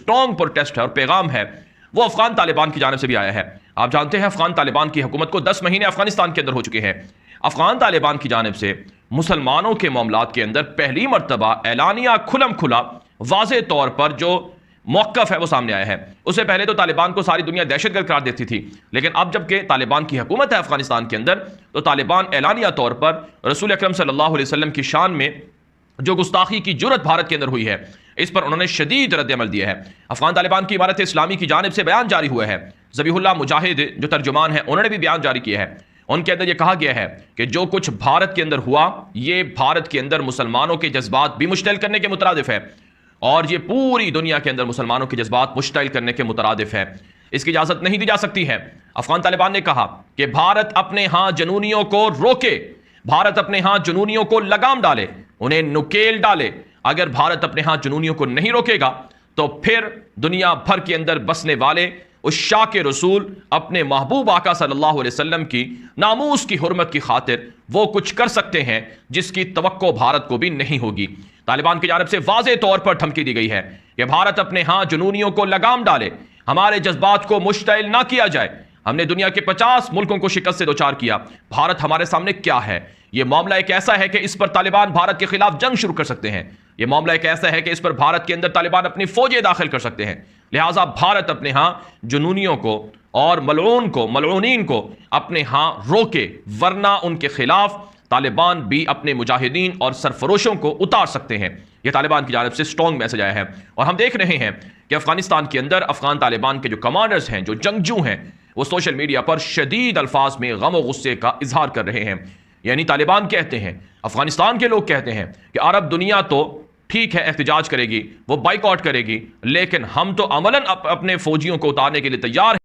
Strong protest ہے اور پیغام ہے وہ افغان طالبان کی جانب سے بھی آیا ہے۔ آپ جانتے ہیں افغان طالبان کی حکومت کو 10 مہینے افغانستان کے اندر ہو چکے ہیں۔ افغان طالبان کی جانب سے مسلمانوں کے معاملات کے اندر پہلی مرتبہ اعلانیہ کھلم کھلا واضح طور پر جو موقف ہے وہ سامنے آیا ہے۔ اس سے پہلے تو طالبان کو ساری دنیا دہشت گرد قرار دیتی تھی، لیکن اب جب کہ طالبان کی حکومت ہے افغانستان کے اندر تو طالبان اعلانیہ طور پر رسول اکرم صلی اللہ علیہ وسلم کی شان میں جو گستاخی کی جرت بھارت کے اندر ہوئی ہے اس پر انہوں نے شدید رد عمل دیا ہے۔ افغان طالبان کی امارت اسلامی کی جانب سے بیان جاری ہوا ہے، ذبیح اللہ مجاہد جو ترجمان ہیں انہوں نے بھی بیان جاری کیا ہے۔ ان کے اندر یہ کہا گیا ہے کہ جو کچھ بھارت کے اندر ہوا یہ بھارت کے اندر مسلمانوں کے جذبات بھی مشتعل کرنے کے مترادف ہے، اور یہ پوری دنیا کے اندر مسلمانوں کے جذبات مشتعل کرنے کے مترادف ہے، اس کی اجازت نہیں دی جا سکتی ہے۔ افغان طالبان نے کہا کہ بھارت اپنے ہاں جنونیوں کو روکے، بھارت اپنے ہاں جنونیوں کو لگام ڈالے، انہیں نکیل ڈالے۔ اگر بھارت اپنے ہاں جنونیوں کو نہیں روکے گا تو پھر دنیا بھر کے اندر بسنے والے اس عشاق رسول اپنے محبوب آقا صلی اللہ علیہ وسلم کی ناموس کی حرمت کی خاطر وہ کچھ کر سکتے ہیں جس کی توقع بھارت کو بھی نہیں ہوگی۔ طالبان کی جانب سے واضح طور پر دھمکی دی گئی ہے کہ بھارت اپنے ہاں جنونیوں کو لگام ڈالے، ہمارے جذبات کو مشتعل نہ کیا جائے۔ ہم نے دنیا کے 50 ملکوں کو شکست سے دوچار کیا، بھارت ہمارے سامنے کیا ہے؟ یہ معاملہ ایک ایسا ہے کہ اس پر طالبان بھارت کے خلاف جنگ شروع کر سکتے ہیں، یہ معاملہ ایک ایسا ہے کہ اس پر بھارت کے اندر طالبان اپنی فوجیں داخل کر سکتے ہیں، لہٰذا بھارت اپنے ہاں جنونیوں کو اور ملعونین کو اپنے ہاں روکے، ورنہ ان کے خلاف طالبان بھی اپنے مجاہدین اور سرفروشوں کو اتار سکتے ہیں۔ یہ طالبان کی جانب سے سٹرونگ میسج آیا ہے، اور ہم دیکھ رہے ہیں کہ افغانستان کے اندر افغان طالبان کے جو کمانڈرز ہیں، جو جنگجو ہیں، وہ سوشل میڈیا پر شدید الفاظ میں غم و غصے کا اظہار کر رہے ہیں۔ یعنی طالبان کہتے ہیں، افغانستان کے لوگ کہتے ہیں کہ عرب دنیا تو ٹھیک ہے احتجاج کرے گی، وہ بائیکاٹ کرے گی، لیکن ہم تو عملاً اپنے فوجیوں کو اتارنے کے لیے تیار ہیں۔